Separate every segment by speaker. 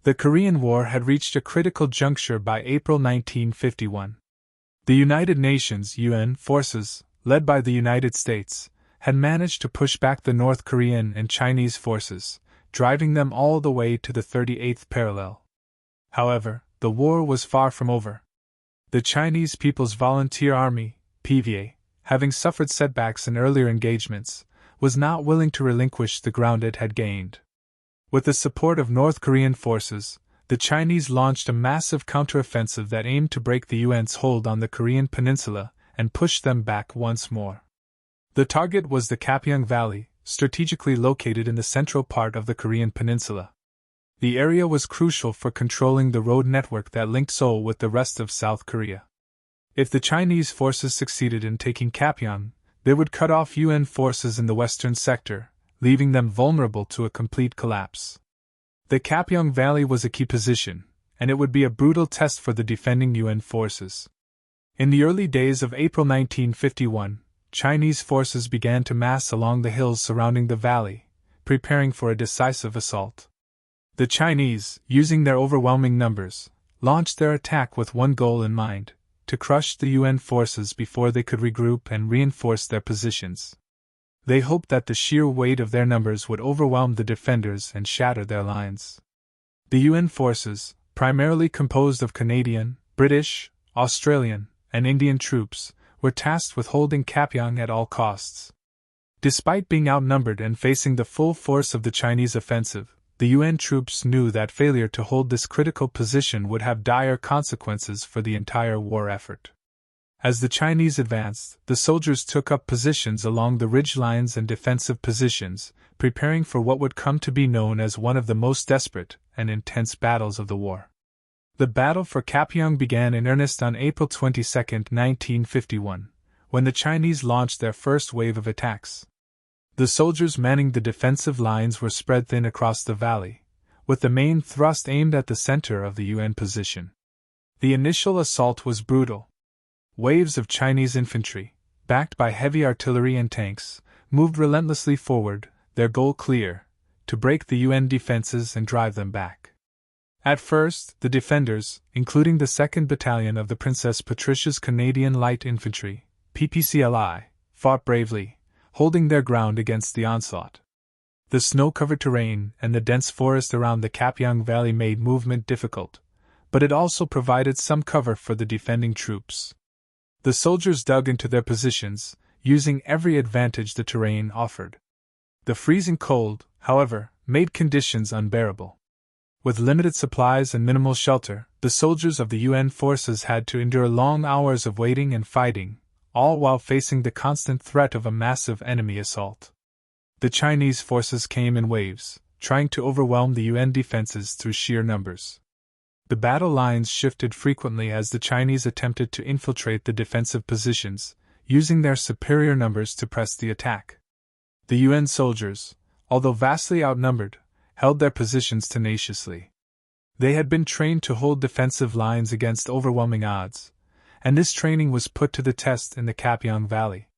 Speaker 1: The Korean War had reached a critical juncture by April 1951. The United Nations (UN) forces, led by the United States, had managed to push back the North Korean and Chinese forces, driving them all the way to the 38th parallel. However, the war was far from over. The Chinese People's Volunteer Army, PVA, having suffered setbacks in earlier engagements, was not willing to relinquish the ground it had gained. With the support of North Korean forces, the Chinese launched a massive counteroffensive that aimed to break the UN's hold on the Korean peninsula and push them back once more. The target was the Kapyong Valley, strategically located in the central part of the Korean peninsula. The area was crucial for controlling the road network that linked Seoul with the rest of South Korea. If the Chinese forces succeeded in taking Kapyong, they would cut off UN forces in the western sector, leaving them vulnerable to a complete collapse. The Kapyong Valley was a key position, and it would be a brutal test for the defending UN forces. In the early days of April 1951, Chinese forces began to mass along the hills surrounding the valley, preparing for a decisive assault. The Chinese, using their overwhelming numbers, launched their attack with one goal in mind: to crush the UN forces before they could regroup and reinforce their positions. They hoped that the sheer weight of their numbers would overwhelm the defenders and shatter their lines. The UN forces, primarily composed of Canadian, British, Australian, and Indian troops, were tasked with holding Kapyong at all costs. Despite being outnumbered and facing the full force of the Chinese offensive, the UN troops knew that failure to hold this critical position would have dire consequences for the entire war effort. As the Chinese advanced, the soldiers took up positions along the ridge lines and defensive positions, preparing for what would come to be known as one of the most desperate and intense battles of the war. The battle for Kapyong began in earnest on April 22, 1951, when the Chinese launched their first wave of attacks. The soldiers manning the defensive lines were spread thin across the valley, with the main thrust aimed at the center of the UN position. The initial assault was brutal. Waves of Chinese infantry, backed by heavy artillery and tanks, moved relentlessly forward, their goal clear: to break the UN defenses and drive them back. At first, the defenders, including the 2nd Battalion of the Princess Patricia's Canadian Light Infantry, PPCLI, fought bravely, holding their ground against the onslaught. The snow-covered terrain and the dense forest around the Kapyong Valley made movement difficult, but it also provided some cover for the defending troops. The soldiers dug into their positions, using every advantage the terrain offered. The freezing cold, however, made conditions unbearable. With limited supplies and minimal shelter, the soldiers of the UN forces had to endure long hours of waiting and fighting, all while facing the constant threat of a massive enemy assault. The Chinese forces came in waves, trying to overwhelm the UN defenses through sheer numbers. The battle lines shifted frequently as the Chinese attempted to infiltrate the defensive positions, using their superior numbers to press the attack. The UN soldiers, although vastly outnumbered, held their positions tenaciously. They had been trained to hold defensive lines against overwhelming odds, and this training was put to the test in the Kapyong Valley.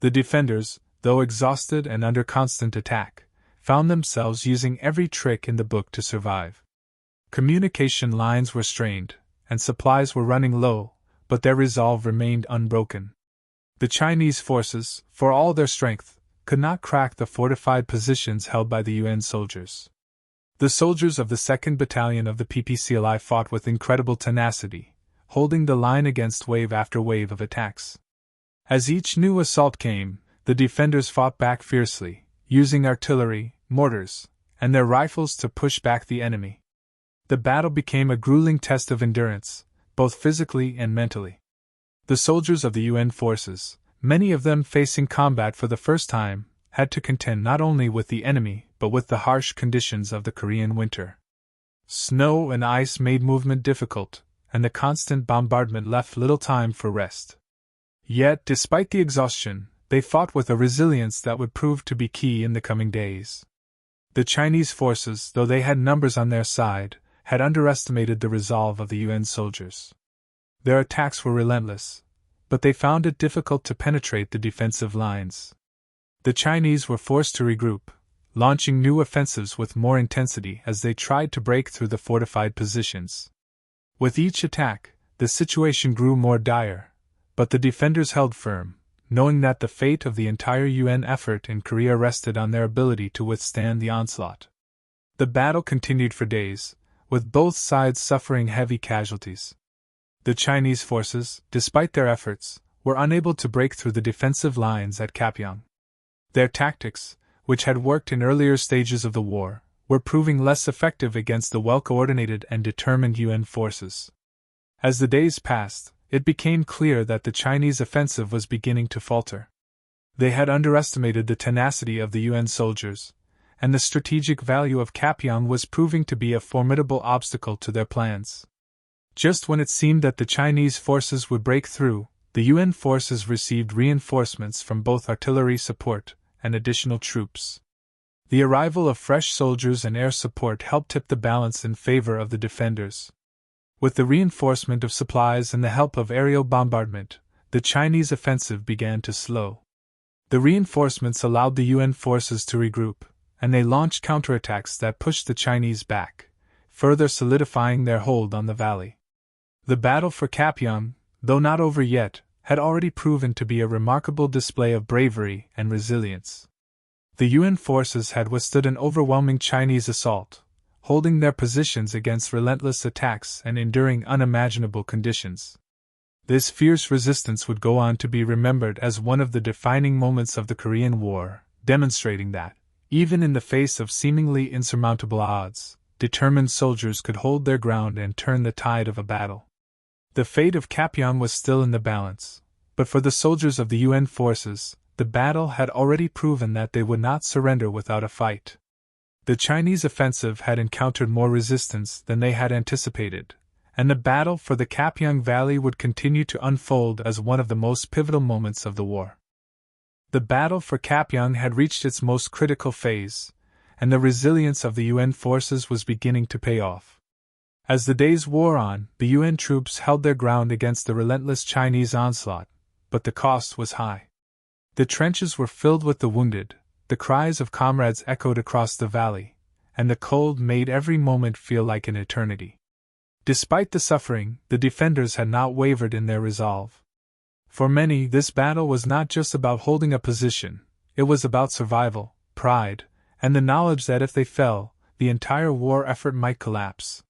Speaker 1: The defenders, though exhausted and under constant attack, found themselves using every trick in the book to survive. Communication lines were strained, and supplies were running low, but their resolve remained unbroken. The Chinese forces, for all their strength, could not crack the fortified positions held by the UN soldiers. The soldiers of the 2nd Battalion of the PPCLI fought with incredible tenacity, holding the line against wave after wave of attacks. As each new assault came, the defenders fought back fiercely, using artillery, mortars, and their rifles to push back the enemy. The battle became a grueling test of endurance, both physically and mentally. The soldiers of the UN forces, many of them facing combat for the first time, had to contend not only with the enemy but with the harsh conditions of the Korean winter. Snow and ice made movement difficult, and the constant bombardment left little time for rest. Yet, despite the exhaustion, they fought with a resilience that would prove to be key in the coming days. The Chinese forces, though they had numbers on their side, had underestimated the resolve of the UN soldiers. Their attacks were relentless, but they found it difficult to penetrate the defensive lines. The Chinese were forced to regroup, launching new offensives with more intensity as they tried to break through the fortified positions. With each attack, the situation grew more dire, but the defenders held firm, knowing that the fate of the entire UN effort in Korea rested on their ability to withstand the onslaught. The battle continued for days, with both sides suffering heavy casualties. The Chinese forces, despite their efforts, were unable to break through the defensive lines at Kapyong. Their tactics, which had worked in earlier stages of the war, were proving less effective against the well-coordinated and determined UN forces. As the days passed, it became clear that the Chinese offensive was beginning to falter. They had underestimated the tenacity of the UN soldiers, and the strategic value of Kapyong was proving to be a formidable obstacle to their plans. Just when it seemed that the Chinese forces would break through, the UN forces received reinforcements from both artillery support and additional troops. The arrival of fresh soldiers and air support helped tip the balance in favor of the defenders. With the reinforcement of supplies and the help of aerial bombardment, the Chinese offensive began to slow. The reinforcements allowed the UN forces to regroup, and they launched counterattacks that pushed the Chinese back, further solidifying their hold on the valley. The battle for Kapyong, though not over yet, had already proven to be a remarkable display of bravery and resilience. The UN forces had withstood an overwhelming Chinese assault, holding their positions against relentless attacks and enduring unimaginable conditions. This fierce resistance would go on to be remembered as one of the defining moments of the Korean War, demonstrating that, even in the face of seemingly insurmountable odds, determined soldiers could hold their ground and turn the tide of a battle. The fate of Kapyong was still in the balance, but for the soldiers of the UN forces, the battle had already proven that they would not surrender without a fight. The Chinese offensive had encountered more resistance than they had anticipated, and the battle for the Kapyong Valley would continue to unfold as one of the most pivotal moments of the war. The battle for Kapyong had reached its most critical phase, and the resilience of the UN forces was beginning to pay off. As the days wore on, the UN troops held their ground against the relentless Chinese onslaught, but the cost was high. The trenches were filled with the wounded, the cries of comrades echoed across the valley, and the cold made every moment feel like an eternity. Despite the suffering, the defenders had not wavered in their resolve. For many, this battle was not just about holding a position, it was about survival, pride, and the knowledge that if they fell, the entire war effort might collapse.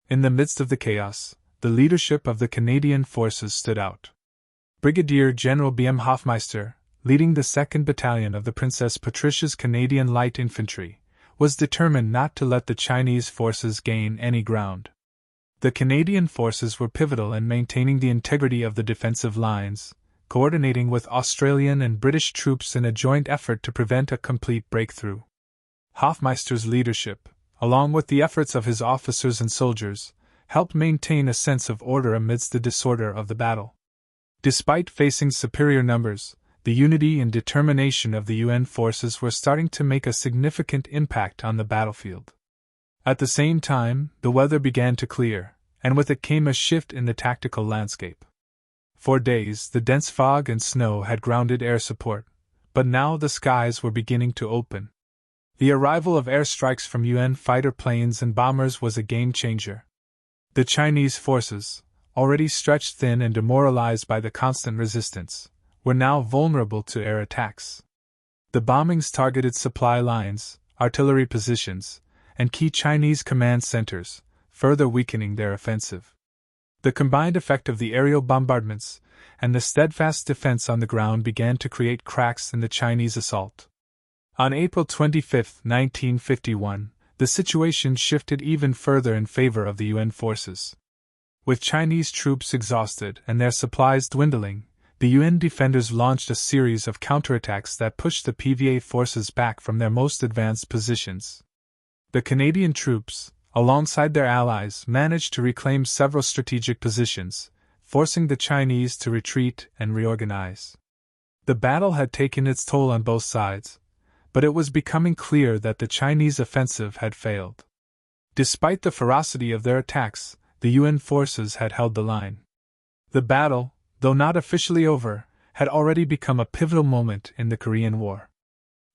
Speaker 1: In the midst of the chaos, the leadership of the Canadian forces stood out. Brigadier General B. M. Hofmeister, leading the 2nd Battalion of the Princess Patricia's Canadian Light Infantry, was determined not to let the Chinese forces gain any ground. The Canadian forces were pivotal in maintaining the integrity of the defensive lines, coordinating with Australian and British troops in a joint effort to prevent a complete breakthrough. Hofmeister's leadership, along with the efforts of his officers and soldiers, helped maintain a sense of order amidst the disorder of the battle. Despite facing superior numbers, the unity and determination of the UN forces were starting to make a significant impact on the battlefield. At the same time, the weather began to clear, and with it came a shift in the tactical landscape. For days, the dense fog and snow had grounded air support, but now the skies were beginning to open. The arrival of airstrikes from UN fighter planes and bombers was a game-changer. The Chinese forces, already stretched thin and demoralized by the constant resistance, were now vulnerable to air attacks. The bombings targeted supply lines, artillery positions, and key Chinese command centers, further weakening their offensive. The combined effect of the aerial bombardments and the steadfast defense on the ground began to create cracks in the Chinese assault. On April 25, 1951, the situation shifted even further in favor of the UN forces. With Chinese troops exhausted and their supplies dwindling, the UN defenders launched a series of counterattacks that pushed the PVA forces back from their most advanced positions. The Canadian troops, alongside their allies, managed to reclaim several strategic positions, forcing the Chinese to retreat and reorganize. The battle had taken its toll on both sides, but it was becoming clear that the Chinese offensive had failed. Despite the ferocity of their attacks, the UN forces had held the line. The battle, though not officially over, had already become a pivotal moment in the Korean War.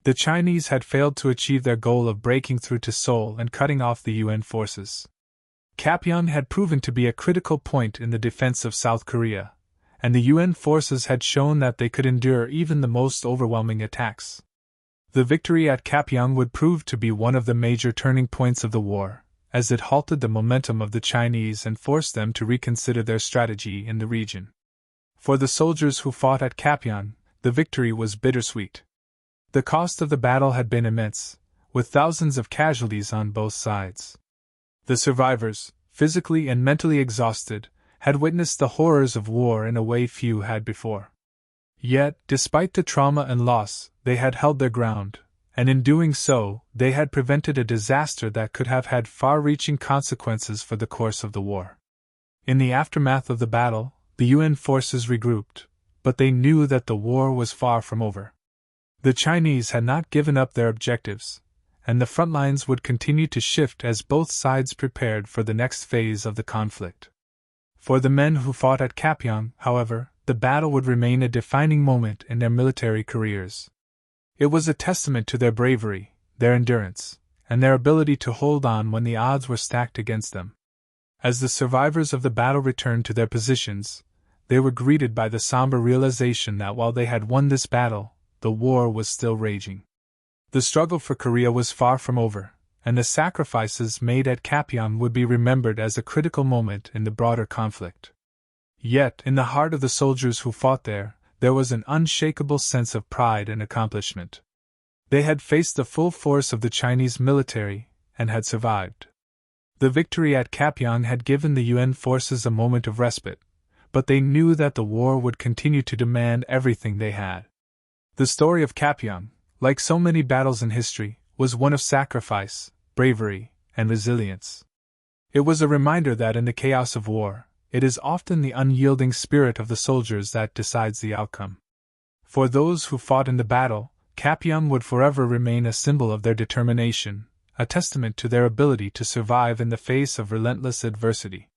Speaker 1: The Chinese had failed to achieve their goal of breaking through to Seoul and cutting off the UN forces. Kapyong had proven to be a critical point in the defense of South Korea, and the UN forces had shown that they could endure even the most overwhelming attacks. The victory at Kapyong would prove to be one of the major turning points of the war, as it halted the momentum of the Chinese and forced them to reconsider their strategy in the region. For the soldiers who fought at Kapyong, the victory was bittersweet. The cost of the battle had been immense, with thousands of casualties on both sides. The survivors, physically and mentally exhausted, had witnessed the horrors of war in a way few had before. Yet, despite the trauma and loss, they had held their ground, and in doing so, they had prevented a disaster that could have had far-reaching consequences for the course of the war. In the aftermath of the battle, the UN forces regrouped, but they knew that the war was far from over. The Chinese had not given up their objectives, and the front lines would continue to shift as both sides prepared for the next phase of the conflict. For the men who fought at Kapyong, however, the battle would remain a defining moment in their military careers. It was a testament to their bravery, their endurance, and their ability to hold on when the odds were stacked against them. As the survivors of the battle returned to their positions, they were greeted by the somber realization that while they had won this battle, the war was still raging. The struggle for Korea was far from over, and the sacrifices made at Kapyong would be remembered as a critical moment in the broader conflict. Yet, in the heart of the soldiers who fought there was an unshakable sense of pride and accomplishment. They had faced the full force of the Chinese military, and had survived. The victory at Kapyong had given the UN forces a moment of respite, but they knew that the war would continue to demand everything they had. The story of Kapyong, like so many battles in history, was one of sacrifice, bravery, and resilience. It was a reminder that in the chaos of war, it is often the unyielding spirit of the soldiers that decides the outcome. For those who fought in the battle, Kapyong would forever remain a symbol of their determination, a testament to their ability to survive in the face of relentless adversity.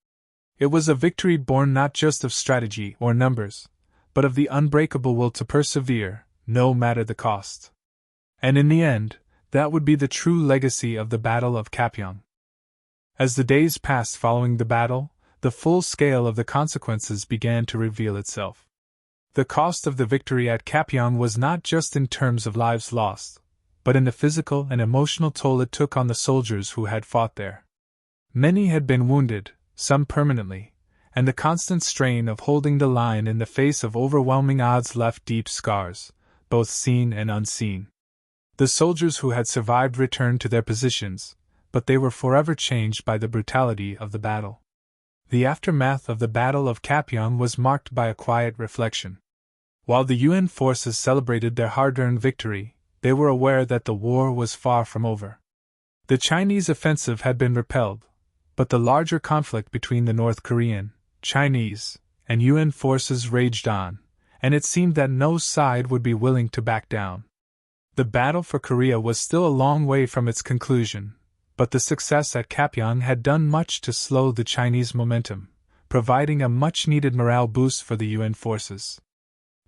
Speaker 1: It was a victory born not just of strategy or numbers, but of the unbreakable will to persevere, no matter the cost. And in the end, that would be the true legacy of the Battle of Kapyong. As the days passed following the battle, the full scale of the consequences began to reveal itself. The cost of the victory at Kapyong was not just in terms of lives lost, but in the physical and emotional toll it took on the soldiers who had fought there. Many had been wounded, some permanently, and the constant strain of holding the line in the face of overwhelming odds left deep scars, both seen and unseen. The soldiers who had survived returned to their positions, but they were forever changed by the brutality of the battle. The aftermath of the Battle of Kapyong was marked by a quiet reflection. While the UN forces celebrated their hard-earned victory, they were aware that the war was far from over. The Chinese offensive had been repelled, but the larger conflict between the North Korean, Chinese, and UN forces raged on, and it seemed that no side would be willing to back down. The battle for Korea was still a long way from its conclusion, but the success at Kapyong had done much to slow the Chinese momentum, providing a much-needed morale boost for the UN forces.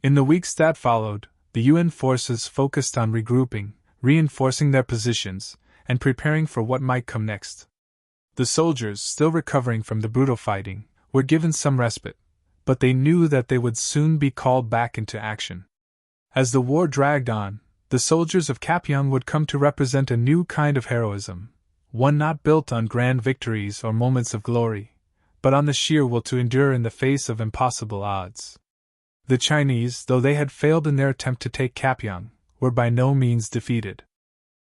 Speaker 1: In the weeks that followed, the UN forces focused on regrouping, reinforcing their positions, and preparing for what might come next. The soldiers, still recovering from the brutal fighting, were given some respite, but they knew that they would soon be called back into action. As the war dragged on, the soldiers of Kapyong would come to represent a new kind of heroism, one not built on grand victories or moments of glory, but on the sheer will to endure in the face of impossible odds. The Chinese, though they had failed in their attempt to take Kapyong, were by no means defeated.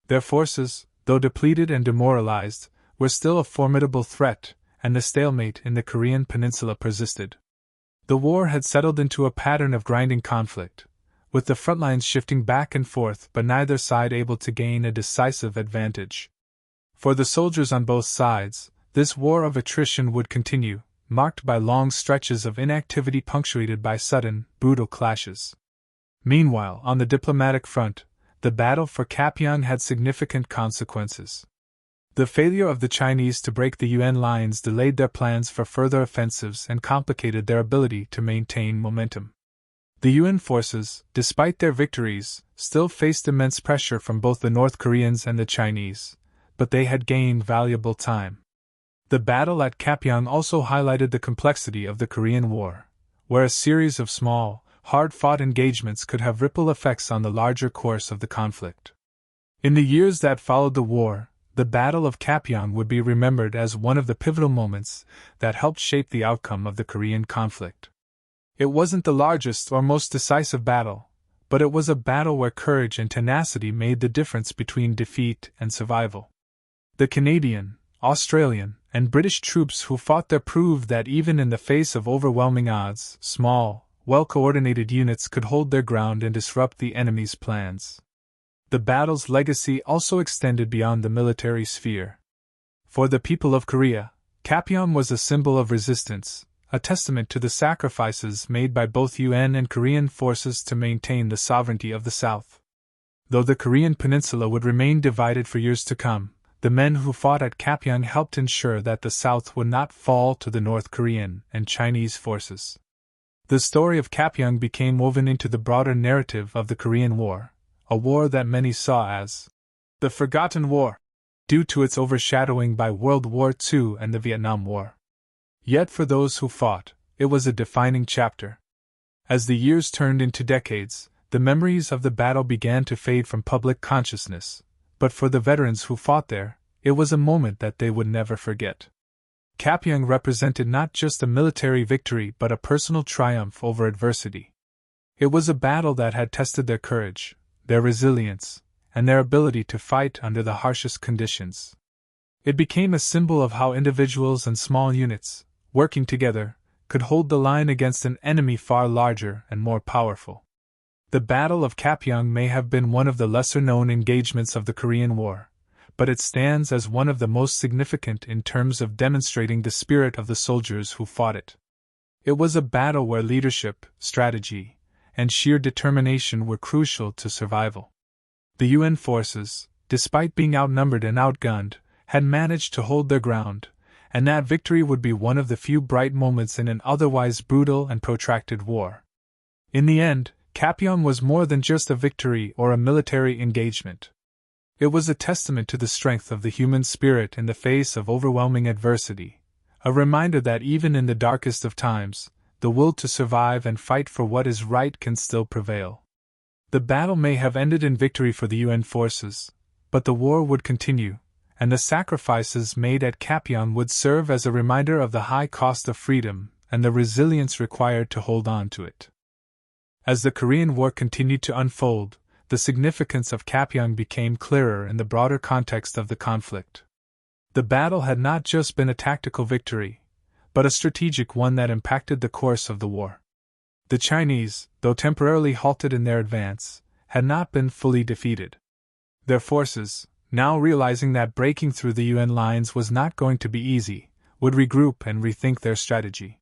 Speaker 1: Their forces, though depleted and demoralized, were still a formidable threat, and the stalemate in the Korean peninsula persisted. The war had settled into a pattern of grinding conflict, with the front lines shifting back and forth but neither side able to gain a decisive advantage. For the soldiers on both sides, this war of attrition would continue, marked by long stretches of inactivity punctuated by sudden, brutal clashes. Meanwhile, on the diplomatic front, the battle for Kapyong had significant consequences. The failure of the Chinese to break the UN lines delayed their plans for further offensives and complicated their ability to maintain momentum. The UN forces, despite their victories, still faced immense pressure from both the North Koreans and the Chinese, but they had gained valuable time. The battle at Kapyong also highlighted the complexity of the Korean War, where a series of small, hard-fought engagements could have ripple effects on the larger course of the conflict. In the years that followed the war, the Battle of Kapyong would be remembered as one of the pivotal moments that helped shape the outcome of the Korean conflict. It wasn't the largest or most decisive battle, but it was a battle where courage and tenacity made the difference between defeat and survival. The Canadian, Australian, and British troops who fought there proved that even in the face of overwhelming odds, small, well-coordinated units could hold their ground and disrupt the enemy's plans. The battle's legacy also extended beyond the military sphere. For the people of Korea, Kapyong was a symbol of resistance, a testament to the sacrifices made by both UN and Korean forces to maintain the sovereignty of the South. Though the Korean peninsula would remain divided for years to come, the men who fought at Kapyong helped ensure that the South would not fall to the North Korean and Chinese forces. The story of Kapyong became woven into the broader narrative of the Korean War, a war that many saw as the forgotten war, due to its overshadowing by World War II and the Vietnam War. Yet for those who fought, it was a defining chapter. As the years turned into decades, the memories of the battle began to fade from public consciousness, but for the veterans who fought there, it was a moment that they would never forget. Kapyong represented not just a military victory but a personal triumph over adversity. It was a battle that had tested their courage, their resilience, and their ability to fight under the harshest conditions. It became a symbol of how individuals and small units, working together, could hold the line against an enemy far larger and more powerful. The Battle of Kapyong may have been one of the lesser-known engagements of the Korean War, but it stands as one of the most significant in terms of demonstrating the spirit of the soldiers who fought it. It was a battle where leadership, strategy, and sheer determination were crucial to survival. The UN forces, despite being outnumbered and outgunned, had managed to hold their ground, and that victory would be one of the few bright moments in an otherwise brutal and protracted war. In the end, Kapyong was more than just a victory or a military engagement. It was a testament to the strength of the human spirit in the face of overwhelming adversity, a reminder that even in the darkest of times, the will to survive and fight for what is right can still prevail. The battle may have ended in victory for the UN forces, but the war would continue, and the sacrifices made at Kapyong would serve as a reminder of the high cost of freedom and the resilience required to hold on to it. As the Korean War continued to unfold, the significance of Kapyong became clearer in the broader context of the conflict. The battle had not just been a tactical victory, but a strategic one that impacted the course of the war. The Chinese, though temporarily halted in their advance, had not been fully defeated. Their forces, now realizing that breaking through the UN lines was not going to be easy, would regroup and rethink their strategy.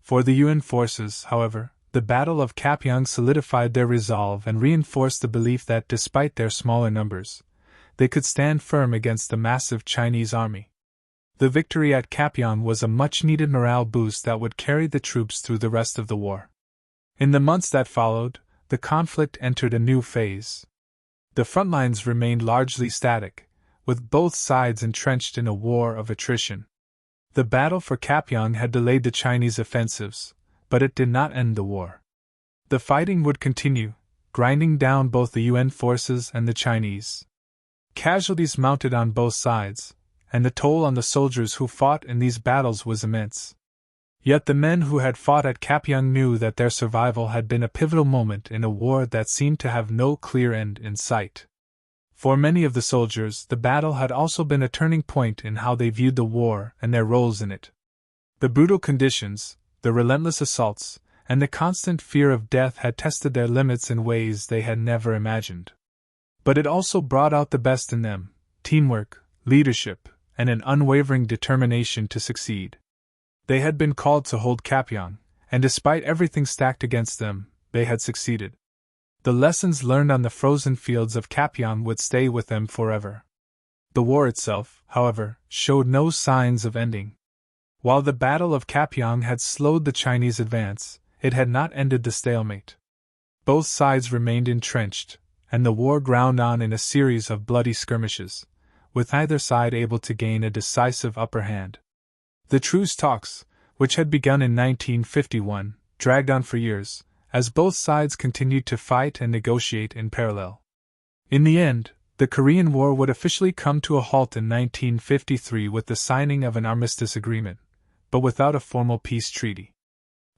Speaker 1: For the UN forces, however, the Battle of Kapyong solidified their resolve and reinforced the belief that despite their smaller numbers, they could stand firm against the massive Chinese army. The victory at Kapyong was a much-needed morale boost that would carry the troops through the rest of the war. In the months that followed, the conflict entered a new phase. The front lines remained largely static, with both sides entrenched in a war of attrition. The battle for Kapyong had delayed the Chinese offensives, but it did not end the war. The fighting would continue, grinding down both the UN forces and the Chinese. Casualties mounted on both sides, and the toll on the soldiers who fought in these battles was immense. Yet the men who had fought at Kapyong knew that their survival had been a pivotal moment in a war that seemed to have no clear end in sight. For many of the soldiers, the battle had also been a turning point in how they viewed the war and their roles in it. The brutal conditions, the relentless assaults, and the constant fear of death had tested their limits in ways they had never imagined. But it also brought out the best in them: teamwork, leadership, and an unwavering determination to succeed. They had been called to hold Kapyong, and despite everything stacked against them, they had succeeded. The lessons learned on the frozen fields of Kapyong would stay with them forever. The war itself, however, showed no signs of ending. While the Battle of Kapyong had slowed the Chinese advance, it had not ended the stalemate. Both sides remained entrenched, and the war ground on in a series of bloody skirmishes, with neither side able to gain a decisive upper hand. The truce talks, which had begun in 1951, dragged on for years, as both sides continued to fight and negotiate in parallel. In the end, the Korean War would officially come to a halt in 1953 with the signing of an armistice agreement, but without a formal peace treaty.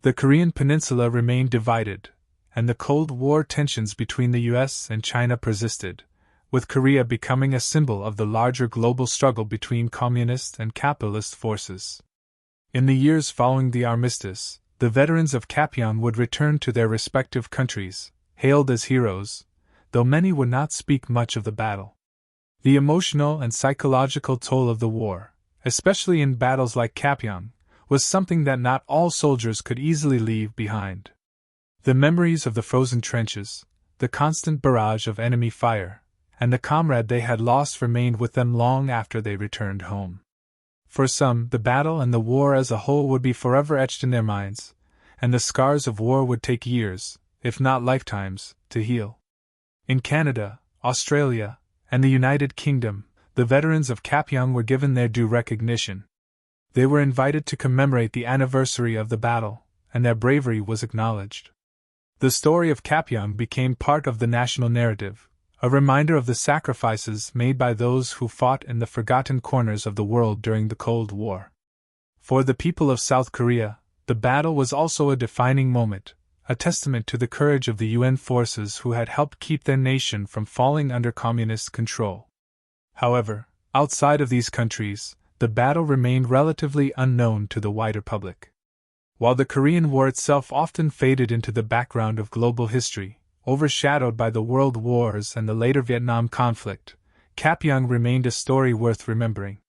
Speaker 1: The Korean peninsula remained divided, and the Cold War tensions between the US and China persisted, with Korea becoming a symbol of the larger global struggle between communist and capitalist forces. In the years following the armistice, the veterans of Kapyong would return to their respective countries, hailed as heroes, though many would not speak much of the battle. The emotional and psychological toll of the war, especially in battles like Kapyong, was something that not all soldiers could easily leave behind. The memories of the frozen trenches, the constant barrage of enemy fire, and the comrade they had lost remained with them long after they returned home. For some, the battle and the war as a whole would be forever etched in their minds, and the scars of war would take years, if not lifetimes, to heal. In Canada, Australia, and the United Kingdom, the veterans of Kapyong were given their due recognition. They were invited to commemorate the anniversary of the battle, and their bravery was acknowledged. The story of Kapyong became part of the national narrative, a reminder of the sacrifices made by those who fought in the forgotten corners of the world during the Cold War. For the people of South Korea, the battle was also a defining moment, a testament to the courage of the UN forces who had helped keep their nation from falling under communist control. However, outside of these countries, the battle remained relatively unknown to the wider public. While the Korean War itself often faded into the background of global history, overshadowed by the World Wars and the later Vietnam conflict, Kapyong remained a story worth remembering.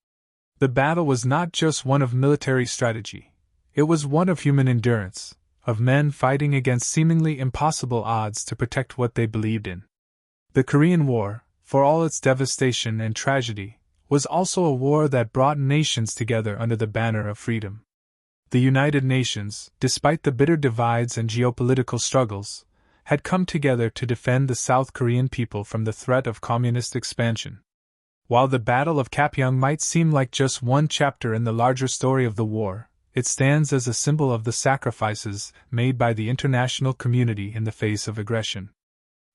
Speaker 1: The battle was not just one of military strategy, it was one of human endurance, of men fighting against seemingly impossible odds to protect what they believed in. The Korean War, for all its devastation and tragedy, was also a war that brought nations together under the banner of freedom. The United Nations, despite the bitter divides and geopolitical struggles, had come together to defend the South Korean people from the threat of communist expansion. While the Battle of Kapyong might seem like just one chapter in the larger story of the war, it stands as a symbol of the sacrifices made by the international community in the face of aggression.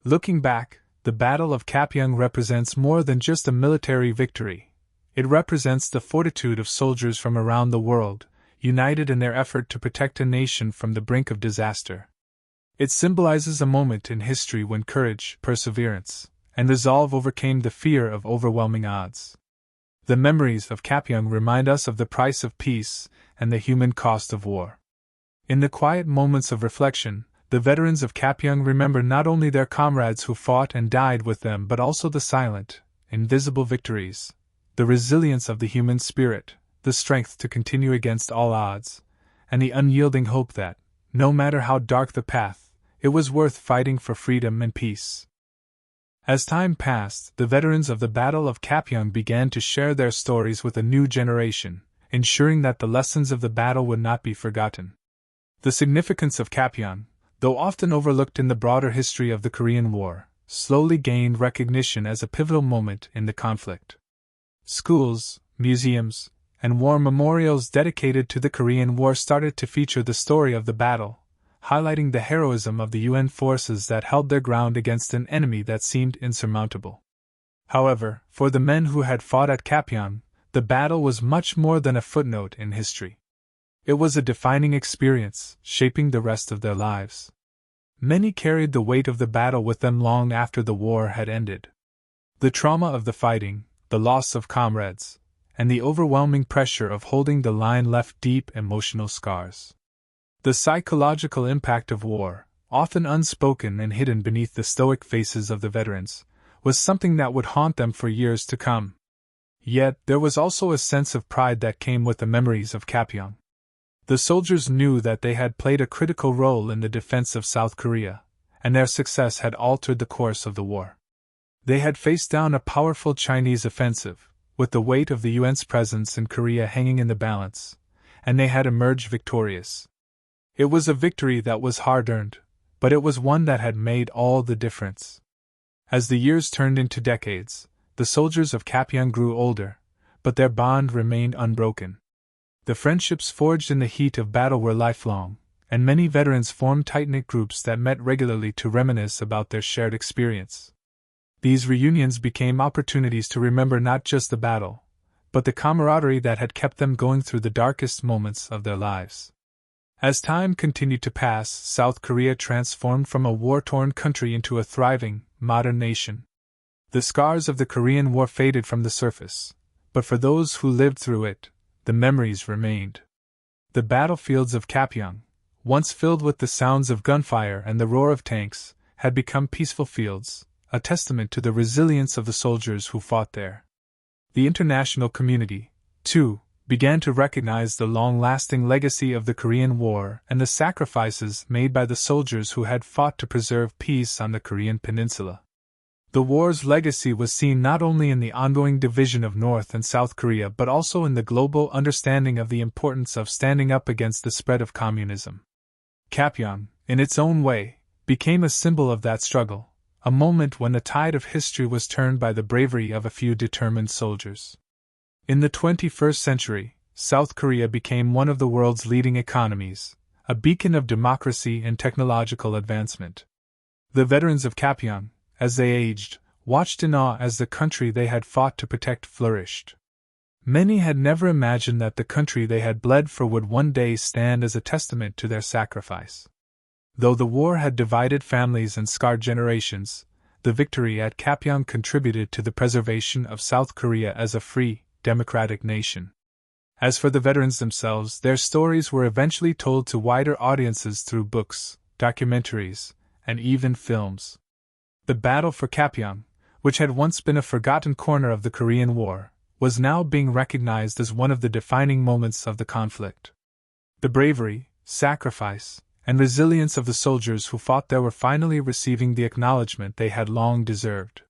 Speaker 1: Looking back, the Battle of Kapyong represents more than just a military victory. It represents the fortitude of soldiers from around the world, united in their effort to protect a nation from the brink of disaster. It symbolizes a moment in history when courage, perseverance, and resolve overcame the fear of overwhelming odds. The memories of Kapyong remind us of the price of peace and the human cost of war. In the quiet moments of reflection, the veterans of Kapyong remember not only their comrades who fought and died with them but also the silent, invisible victories, the resilience of the human spirit, the strength to continue against all odds, and the unyielding hope that, no matter how dark the path, it was worth fighting for freedom and peace. As time passed, the veterans of the Battle of Kapyong began to share their stories with a new generation, ensuring that the lessons of the battle would not be forgotten. The significance of Kapyong, though often overlooked in the broader history of the Korean War, slowly gained recognition as a pivotal moment in the conflict. Schools, museums, and war memorials dedicated to the Korean War started to feature the story of the battle, highlighting the heroism of the UN forces that held their ground against an enemy that seemed insurmountable. However, for the men who had fought at Kapyong, the battle was much more than a footnote in history. It was a defining experience, shaping the rest of their lives. Many carried the weight of the battle with them long after the war had ended. The trauma of the fighting, the loss of comrades, and the overwhelming pressure of holding the line left deep emotional scars. The psychological impact of war, often unspoken and hidden beneath the stoic faces of the veterans, was something that would haunt them for years to come. Yet, there was also a sense of pride that came with the memories of Kapyong. The soldiers knew that they had played a critical role in the defense of South Korea, and their success had altered the course of the war. They had faced down a powerful Chinese offensive, with the weight of the UN's presence in Korea hanging in the balance, and they had emerged victorious. It was a victory that was hard-earned, but it was one that had made all the difference. As the years turned into decades, the soldiers of Kapyong grew older, but their bond remained unbroken. The friendships forged in the heat of battle were lifelong, and many veterans formed tight-knit groups that met regularly to reminisce about their shared experience. These reunions became opportunities to remember not just the battle, but the camaraderie that had kept them going through the darkest moments of their lives. As time continued to pass, South Korea transformed from a war-torn country into a thriving, modern nation. The scars of the Korean War faded from the surface, but for those who lived through it, the memories remained. The battlefields of Kapyong, once filled with the sounds of gunfire and the roar of tanks, had become peaceful fields, a testament to the resilience of the soldiers who fought there. The international community, too, began to recognize the long-lasting legacy of the Korean War and the sacrifices made by the soldiers who had fought to preserve peace on the Korean peninsula. The war's legacy was seen not only in the ongoing division of North and South Korea but also in the global understanding of the importance of standing up against the spread of communism. Kapyong, in its own way, became a symbol of that struggle, a moment when the tide of history was turned by the bravery of a few determined soldiers. In the 21st century, South Korea became one of the world's leading economies, a beacon of democracy and technological advancement. The veterans of Kapyong, as they aged, watched in awe as the country they had fought to protect flourished. Many had never imagined that the country they had bled for would one day stand as a testament to their sacrifice. Though the war had divided families and scarred generations, the victory at Kapyong contributed to the preservation of South Korea as a free, democratic nation. As for the veterans themselves, their stories were eventually told to wider audiences through books, documentaries, and even films. The battle for Kapyong, which had once been a forgotten corner of the Korean War, was now being recognized as one of the defining moments of the conflict. The bravery, sacrifice, and resilience of the soldiers who fought there were finally receiving the acknowledgement they had long deserved.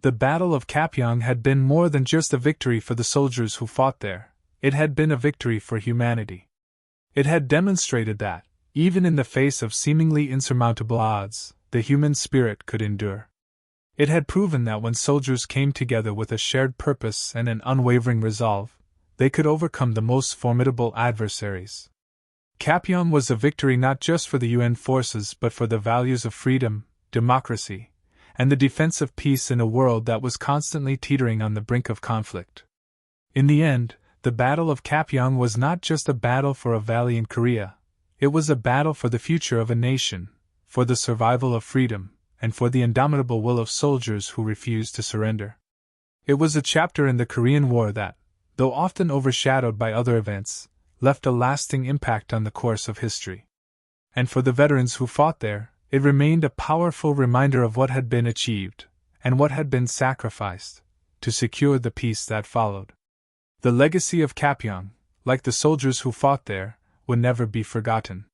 Speaker 1: The Battle of Kapyong had been more than just a victory for the soldiers who fought there, it had been a victory for humanity. It had demonstrated that, even in the face of seemingly insurmountable odds, the human spirit could endure. It had proven that when soldiers came together with a shared purpose and an unwavering resolve, they could overcome the most formidable adversaries. Kapyong was a victory not just for the UN forces but for the values of freedom, democracy, and the defense of peace in a world that was constantly teetering on the brink of conflict. In the end, the Battle of Kapyong was not just a battle for a valley in Korea, it was a battle for the future of a nation, for the survival of freedom, and for the indomitable will of soldiers who refused to surrender. It was a chapter in the Korean War that, though often overshadowed by other events, left a lasting impact on the course of history. And for the veterans who fought there, it remained a powerful reminder of what had been achieved, and what had been sacrificed, to secure the peace that followed. The legacy of Kapyong, like the soldiers who fought there, would never be forgotten.